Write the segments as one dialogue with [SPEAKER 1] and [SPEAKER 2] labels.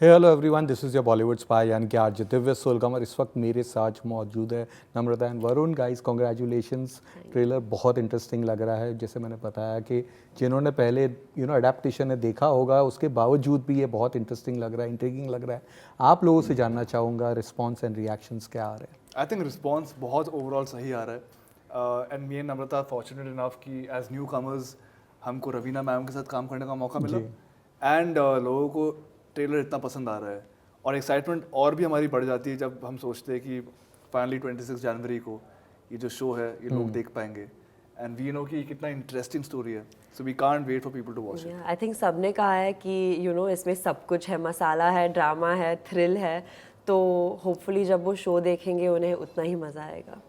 [SPEAKER 1] Hello everyone, this is your Bollywood spy यानी कि RJ Divya सोलगम और इस वक्त मेरे साथ मौजूद है Namrata and Varun. Guys congratulations, trailer बहुत इंटरेस्टिंग लग रहा है। जैसे मैंने बताया कि जिन्होंने पहले अडेप्टेशन ने देखा होगा उसके बावजूद भी ये बहुत इंटरेस्टिंग लग रहा है, इंट्रिगिंग लग रहा है। आप लोगों से जानना चाहूँगा रिस्पॉन्स एंड रिएक्शंस क्या आ रहे हैं।
[SPEAKER 2] आई थिंक रिस्पॉन्स बहुत ओवरऑल सही आ रहा है and me and Namrata fortunate enough कि एज न्यू कमर्स हमको रवीना मैम के साथ काम करने का मौका मिला एंड लोगों को ट्रेलर इतना पसंद आ रहा है और एक्साइटमेंट और भी हमारी बढ़ जाती है जब हम सोचते हैं कि फाइनली 26 जनवरी को ये जो शो है ये लोग देख पाएंगे एंड वी नो कि कितना इंटरेस्टिंग स्टोरी है, so we can't wait for people to watch it.
[SPEAKER 3] I think सबने कहा है कि इसमें सब कुछ है, मसाला है, ड्रामा है, थ्रिल है, तो होपफुली जब वो शो देखेंगे उन्हें उतना ही मज़ा आएगा।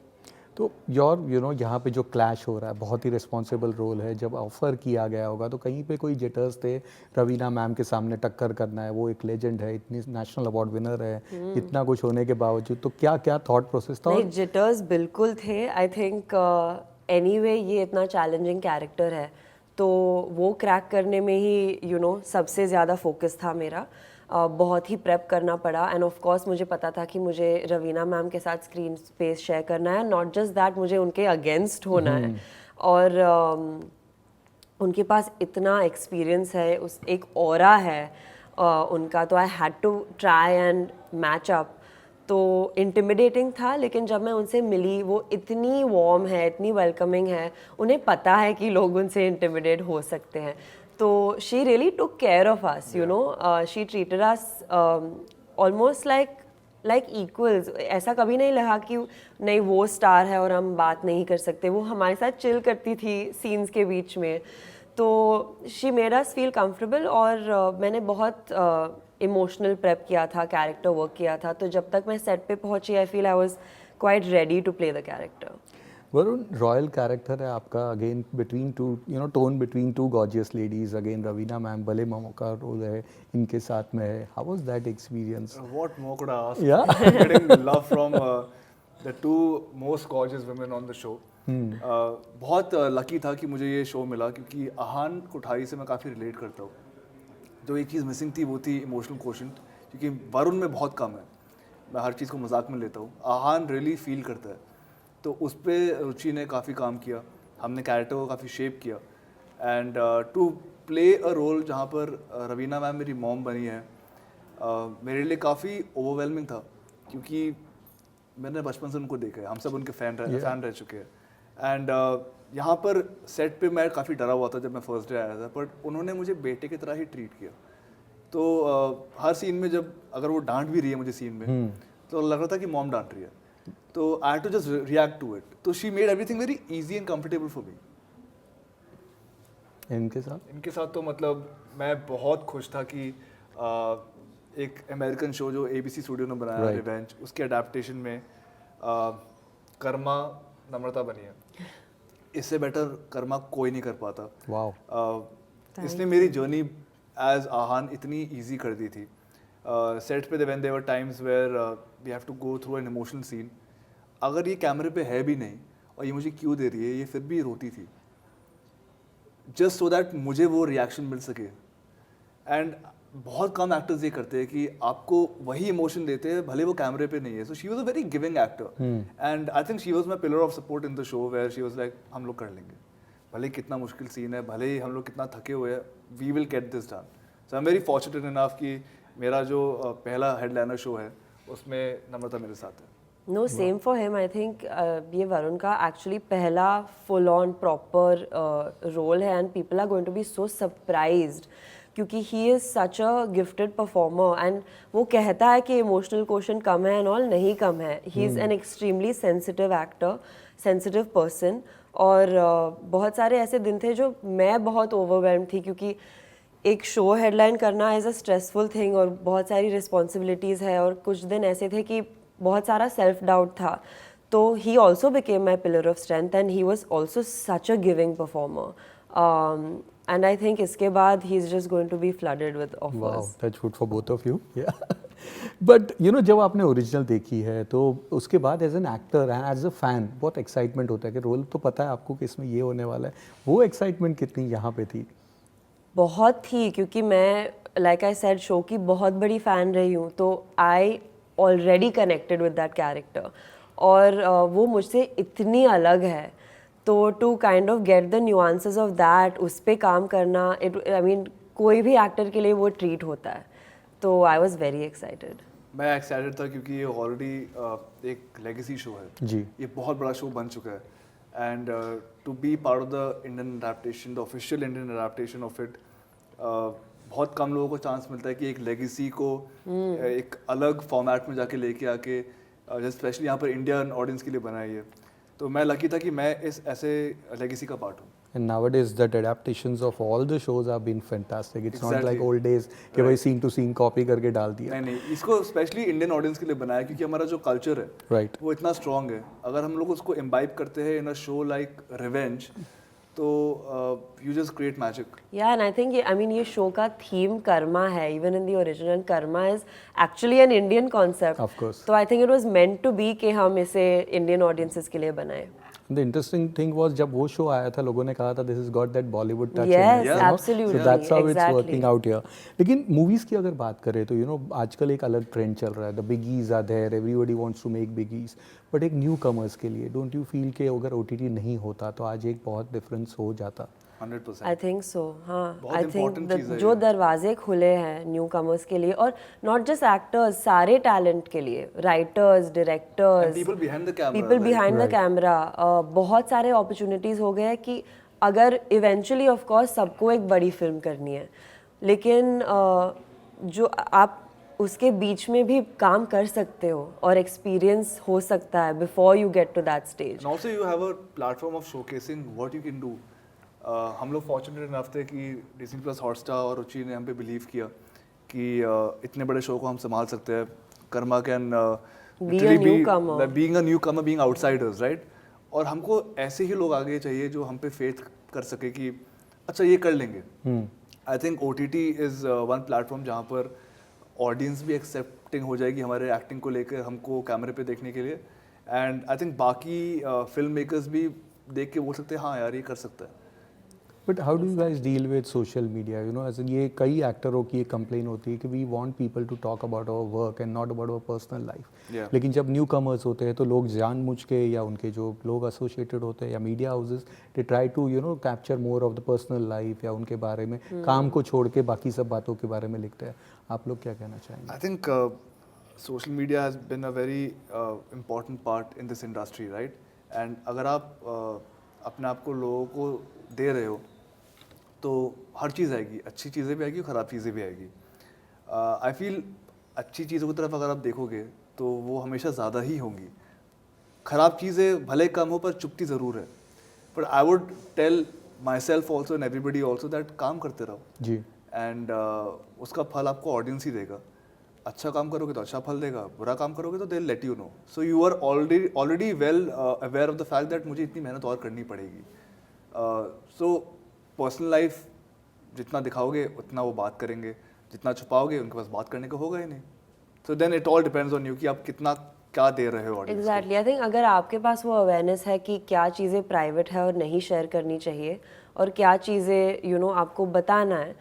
[SPEAKER 1] तो यहाँ पे जो क्लैश हो रहा है, बहुत ही रिस्पॉन्सिबल रोल है। जब ऑफर किया गया होगा तो कहीं पे कोई जिटर्स थे, रवीना मैम के सामने टक्कर करना है, वो एक लेजेंड है, इतनी नेशनल अवार्ड विनर है, इतना कुछ होने के बावजूद, तो क्या क्या थॉट प्रोसेस था?
[SPEAKER 3] नहीं, जिटर्स बिल्कुल थे। आई थिंक एनीवे ये इतना चैलेंजिंग कैरेक्टर है तो वो क्रैक करने में ही सबसे ज़्यादा फोकस था मेरा। बहुत ही प्रेप करना पड़ा एंड ऑफ कोर्स मुझे पता था कि मुझे रवीना मैम के साथ स्क्रीन स्पेस शेयर करना है, नॉट जस्ट दैट, मुझे उनके अगेंस्ट होना है। और उनके पास इतना एक्सपीरियंस है, उस एक ऑरा है उनका, तो I had to try and match up. तो इंटिमिडेटिंग था, लेकिन जब मैं उनसे मिली वो इतनी वार्म है, इतनी वेलकमिंग है, उन्हें पता है कि लोग उनसे इंटिमिडेट हो सकते हैं। तो she really took care of us, she treated us almost like equals. ऐसा कभी नहीं लगा कि नहीं वो स्टार है और हम बात नहीं कर सकते। वो हमारे साथ चिल करती थी सीन्स के बीच में, तो she made us feel comfortable. और मैंने बहुत इमोशनल प्रेप किया था, कैरेक्टर वर्क किया था, तो जब तक मैं सेट पे पहुंची I feel I was quite ready to play the character.
[SPEAKER 1] Varun, royal character है आपका, again between two tone between two gorgeous ladies, again Raveena ma'am, भले मामो का रोल है इनके साथ में है। How was that experience?
[SPEAKER 2] What more could I ask?
[SPEAKER 1] Yeah.
[SPEAKER 2] Getting love from the two most gorgeous women on the show. बहुत lucky था कि मुझे ये शो मिला क्योंकि आहान कोठारी से मैं काफ़ी रिलेट करता हूँ। जो एक चीज़ मिसिंग थी वो थी इमोशनल कोशेंट, क्योंकि वरुण में बहुत कम है। मैं हर चीज़ को मजाक में लेता हूँ, आहान रियली फील करता है, तो उस पर रुचि ने काफ़ी काम किया, हमने कैरेक्टर को काफ़ी शेप किया and to play a role जहाँ पर रवीना मैम मेरी मॉम बनी है, मेरे लिए काफ़ी ओवरवेलमिंग था क्योंकि मैंने बचपन से उनको देखा है, हम सब उनके फ़ैन रह चुके हैं एंड यहाँ पर सेट पे मैं काफ़ी डरा हुआ था जब मैं फर्स्ट डे आया था, बट उन्होंने मुझे बेटे की तरह ही ट्रीट किया। तो हर सीन में जब अगर वो डांट भी रही है मुझे सीन में, तो लग रहा था कि मॉम डांट रही है, तो I had to just react to it. तो she made everything very easy and comfortable for me. इनके साथ तो मतलब मैं बहुत खुश था कि एक अमेरिकन शो जो ABC स्टूडियो ने बनाया, रिवेंज, उसके अडेप्टेशन में कर्मा नम्रता बनी है। इससे बेटर कर्मा कोई नहीं कर पाता।
[SPEAKER 1] वाओ।
[SPEAKER 2] इसने मेरी जर्नी एज आहान इतनी इजी कर दी थी। सेट पे when there were times where we have to go through an emotional scene, अगर ये कैमरे पे है भी नहीं और ये मुझे क्यों दे रही है, ये फिर भी रोती थी जस्ट सो दैट मुझे वो रिएक्शन मिल सके। एंड बहुत कम एक्टर्स ये करते हैं कि आपको वही इमोशन देते हैं भले वो कैमरे पे नहीं है। So she was a very giving actor and I think she was my pillar of support in the show, where she was like हम लोग कर लेंगे, भले कितना मुश्किल सीन है, भले ही हम लोग कितना थके हुए हैं, we will get this done. So I am very fortunate enough कि मेरा जो पहला हेडलाइनर शो है उसमें नम्रता मेरे साथ है।
[SPEAKER 3] No, same for him. I think ये वरुण का एक्चुअली पहला फुल ऑन प्रॉपर रोल है and people are going to be so surprised क्योंकि he is such a gifted performer and वो कहता है कि इमोशनल क्वेश्चन कम है एंड ऑल, नहीं कम है। He is an extremely sensitive actor, sensitive person. और बहुत सारे ऐसे दिन थे जो मैं बहुत ओवरवेल्म थी क्योंकि एक शो हेडलाइन करना इज़ अ स्ट्रेसफुल थिंग और बहुत सारी रिस्पॉन्सिबिलिटीज़ है, और कुछ दिन ऐसे थे कि बहुत सारा सेल्फ डाउट था। तो he also became my pillar of strength and he was also such a giving performer and I think इसके बाद he is just going to be flooded with offers.
[SPEAKER 1] Wow, that's good for both of you. Yeah. But जब आपने original देखी है तो उसके बाद as an actor and as a fan बहुत एक्साइटमेंट होता है कि रोल तो पता है आपको कि इसमें ये होने वाला है, वो एक्साइटमेंट कितनी यहाँ पे थी?
[SPEAKER 3] बहुत थी, क्योंकि मैं लाइक आई सेड शो की बहुत बड़ी फ़ैन रही हूँ, तो I already connected with that character, और वो मुझसे इतनी अलग है, तो to kind of get the nuances of that, उस पर काम करना, इट आई मीन कोई भी एक्टर के लिए वो ट्रीट होता है, तो आई वॉज वेरी एक्साइटेड।
[SPEAKER 2] मैं एक्साइटेड था क्योंकि ये ऑलरेडी एक लेगेसी शो है
[SPEAKER 1] जी।
[SPEAKER 2] ये बहुत बड़ा शो बन चुका है and to be part of the Indian adaptation the official Indian adaptation of it बहुत कम लोगों को चांस मिलता है कि एक लेगेसी को एक अलग फॉर्मेट में जाके लेके आके स्पेशली यहाँ पर इंडियन ऑडियंस के लिए बनाई है, तो मैं लकी था कि मैं इस ऐसे लेगेसी का पार्ट हूँ।
[SPEAKER 1] And nowadays that adaptations of all the shows have been fantastic. It's not like
[SPEAKER 2] Exactly.
[SPEAKER 1] old days कि भाई scene to scene copy करके डाल दिया.
[SPEAKER 2] नहीं इसको स्पेशली इंडियन ऑडियंस के लिए बनाया क्योंकि हमारा जो कल्चर है
[SPEAKER 1] Right.
[SPEAKER 2] वो इतना स्ट्रांग है, अगर हम लोग उसको इम्बाइब करते हैं in a show like Revenge तो यू जस्ट क्रिएट मैजिक।
[SPEAKER 3] या and I think I mean ये शो का थीम कर्मा है, even in the original karma is actually an Indian concept,
[SPEAKER 1] Of course.
[SPEAKER 3] तो I think it was meant to be कि हम इसे Indian audiences के लिए बनाए।
[SPEAKER 1] The interesting thing was जब वो शो आया था लोगों ने कहा था this has got that Bollywood touch in
[SPEAKER 3] Yes,
[SPEAKER 1] it, you know?
[SPEAKER 3] absolutely,
[SPEAKER 1] So that's how it's
[SPEAKER 3] exactly.
[SPEAKER 1] working out here. लेकिन मूवीज की अगर बात करें तो आजकल एक अलग ट्रेंड चल रहा है, the biggies are there, everybody wants to make biggies, but एक न्यू कमर्स के लिए don't you feel कि अगर OTT नहीं होता तो आज एक बहुत डिफरेंस हो जाता?
[SPEAKER 2] 100%।
[SPEAKER 3] आई थिंक सो, हाँ,
[SPEAKER 2] बहुत
[SPEAKER 3] आई
[SPEAKER 2] important चीज़
[SPEAKER 3] थिंक
[SPEAKER 2] है
[SPEAKER 3] जो
[SPEAKER 2] ये।
[SPEAKER 3] दरवाजे खुले हैं न्यू कमर्स के लिए, और नॉट जस्ट एक्टर्स, सारे टैलेंट के लिए, writers, directors,
[SPEAKER 2] people behind the camera,
[SPEAKER 3] people behind the camera, बहुत सारे अपॉर्चुनिटीज हो गए हैं कि अगर इवेंचुअली ऑफ कोर्स सबको एक बड़ी फिल्म करनी है, लेकिन जो आप उसके बीच में भी काम कर सकते हो और एक्सपीरियंस हो सकता है before you get to that stage.
[SPEAKER 2] And also you have a platform of showcasing what you can do. हम लोग फॉर्चुनेट इनफ थे कि डिज्नी प्लस हॉटस्टार और रुचि ने हम पे बिलीव किया कि इतने बड़े शो को हम संभाल सकते हैं। Karma can
[SPEAKER 3] newcomer.
[SPEAKER 2] Being a newcomer, being outsiders, right? और हमको ऐसे ही लोग आगे चाहिए जो हम पे फेथ कर सके कि अच्छा ये कर लेंगे। I think OTT is one platform जहाँ पर ऑडियंस भी एक्सेप्टिंग हो जाएगी हमारे एक्टिंग को लेकर, हमको कैमरे पे देखने के लिए, एंड आई थिंक बाकी फिल्म मेकर्स भी देख के बोल सकते हैं हाँ यार ये कर सकता है।
[SPEAKER 1] But how do you guys deal with social media? As ये कई एक्टरों की एक कंप्लेन होती है कि we want people to talk about our work and not about our personal life,
[SPEAKER 2] Yeah.
[SPEAKER 1] लेकिन जब न्यू कमर्स होते हैं तो लोग जानबूझ के या उनके जो लोग एसोसिएटेड होते हैं या media houses they try to capture more of the personal life या उनके बारे में काम को छोड़ के बाकी सब बातों के बारे में लिखते हैं। आप लोग क्या कहना चाहेंगे?
[SPEAKER 2] I think social media has been a very important part in this industry, right? And अगर आप अपने आप को लोगों को दे रहे हो तो हर चीज़ आएगी, अच्छी चीज़ें भी आएगी और ख़राब चीज़ें भी आएगी। आई फील अच्छी चीज़ों की तरफ अगर आप देखोगे तो वो हमेशा ज़्यादा ही होंगी, ख़राब चीज़ें भले कम हो पर चुपती ज़रूर है। But I would tell myself also and everybody also that काम करते रहो
[SPEAKER 1] जी।
[SPEAKER 2] एंड उसका फल आपको ऑडियंस ही देगा। अच्छा काम करोगे तो अच्छा फल देगा, बुरा काम करोगे तो they let you know. So you are already well aware of the fact that मुझे इतनी मेहनत और करनी पड़ेगी। सो पर्सनल लाइफ जितना दिखाओगे उतना वो बात करेंगे, जितना छुपाओगे उनके पास बात करने को होगा ही नहीं। So then it all depends on you कि आप कितना क्या दे रहे हो ऑडियंस।
[SPEAKER 3] एग्जैक्टली, आई थिंक अगर आपके पास वो अवेयरनेस है कि क्या चीज़ें प्राइवेट है और नहीं शेयर करनी चाहिए और क्या चीज़ें आपको बताना है,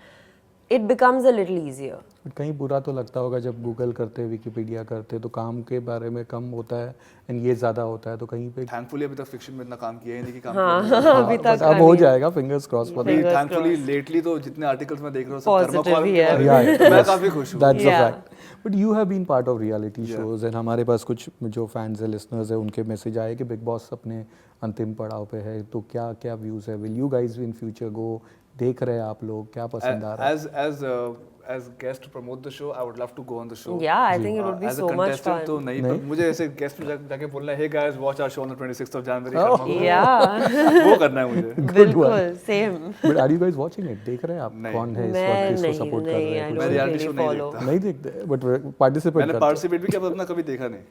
[SPEAKER 3] it becomes a little easier.
[SPEAKER 1] But कहीं बुरा तो लगता होगा जब गूगल करते विकिपीडिया करते तो काम के बारे में कम होता है एंड ये ज़्यादा होता है, तो कहीं पे
[SPEAKER 2] थैंकफुली अभी तक फिक्शन में इतना काम किया ही नहीं कि काम
[SPEAKER 3] अभी
[SPEAKER 1] बट
[SPEAKER 3] तक
[SPEAKER 1] अब हो जाएगा, फिंगर्स क्रॉस पर।
[SPEAKER 2] थैंकफुली लेटली तो जितने आर्टिकल्स मैं देख रहा हूँ सब कर्मा
[SPEAKER 3] Positive
[SPEAKER 2] कॉलम
[SPEAKER 3] ही
[SPEAKER 2] के
[SPEAKER 3] है।
[SPEAKER 2] बारे में, मैं काफ़ी खुश हूँ।
[SPEAKER 1] That's a
[SPEAKER 3] Yeah.
[SPEAKER 1] fact. But you have been part of reality shows and हमारे पास कुछ जो फैंस है, लिसनर्स है, उनके मैसेज आए कि बिग बॉस अपने अंतिम पड़ाव पे है, तो क्या क्या व्यूज़ है? Will you guys in future go? देख रहे हैं आप लोग, क्या पसंद आ रहा है?
[SPEAKER 2] As guest to promote the show, I would love to go on the show.
[SPEAKER 3] Yeah, I think it would be
[SPEAKER 2] As a
[SPEAKER 3] so much
[SPEAKER 2] contestant
[SPEAKER 3] fun.
[SPEAKER 2] तो नहीं, पर मुझे ऐसे गेस्ट में जाके बोलना है, hey guys, watch our show on the 26th of January.
[SPEAKER 1] Oh.
[SPEAKER 2] Karma को।
[SPEAKER 3] या
[SPEAKER 2] वो करना है मुझे।
[SPEAKER 3] बिल्कुल same.
[SPEAKER 1] But are you guys watching it? देख रहे हैं आप
[SPEAKER 2] नहीं।
[SPEAKER 1] कौन है इस
[SPEAKER 3] मैं
[SPEAKER 1] वक्त किसको
[SPEAKER 3] नहीं,
[SPEAKER 1] सपोर्ट कर
[SPEAKER 3] नहीं,
[SPEAKER 1] रहे
[SPEAKER 3] I
[SPEAKER 1] हैं?
[SPEAKER 3] don't
[SPEAKER 2] मैं reality
[SPEAKER 3] really
[SPEAKER 2] show नहीं
[SPEAKER 3] follow.
[SPEAKER 2] देखता।
[SPEAKER 1] नहीं देखते, बट पार्टिसिपेट
[SPEAKER 2] मैंने
[SPEAKER 1] करते
[SPEAKER 2] पार्टिसिपेट भी किया पर अपना कभी देखा नहीं।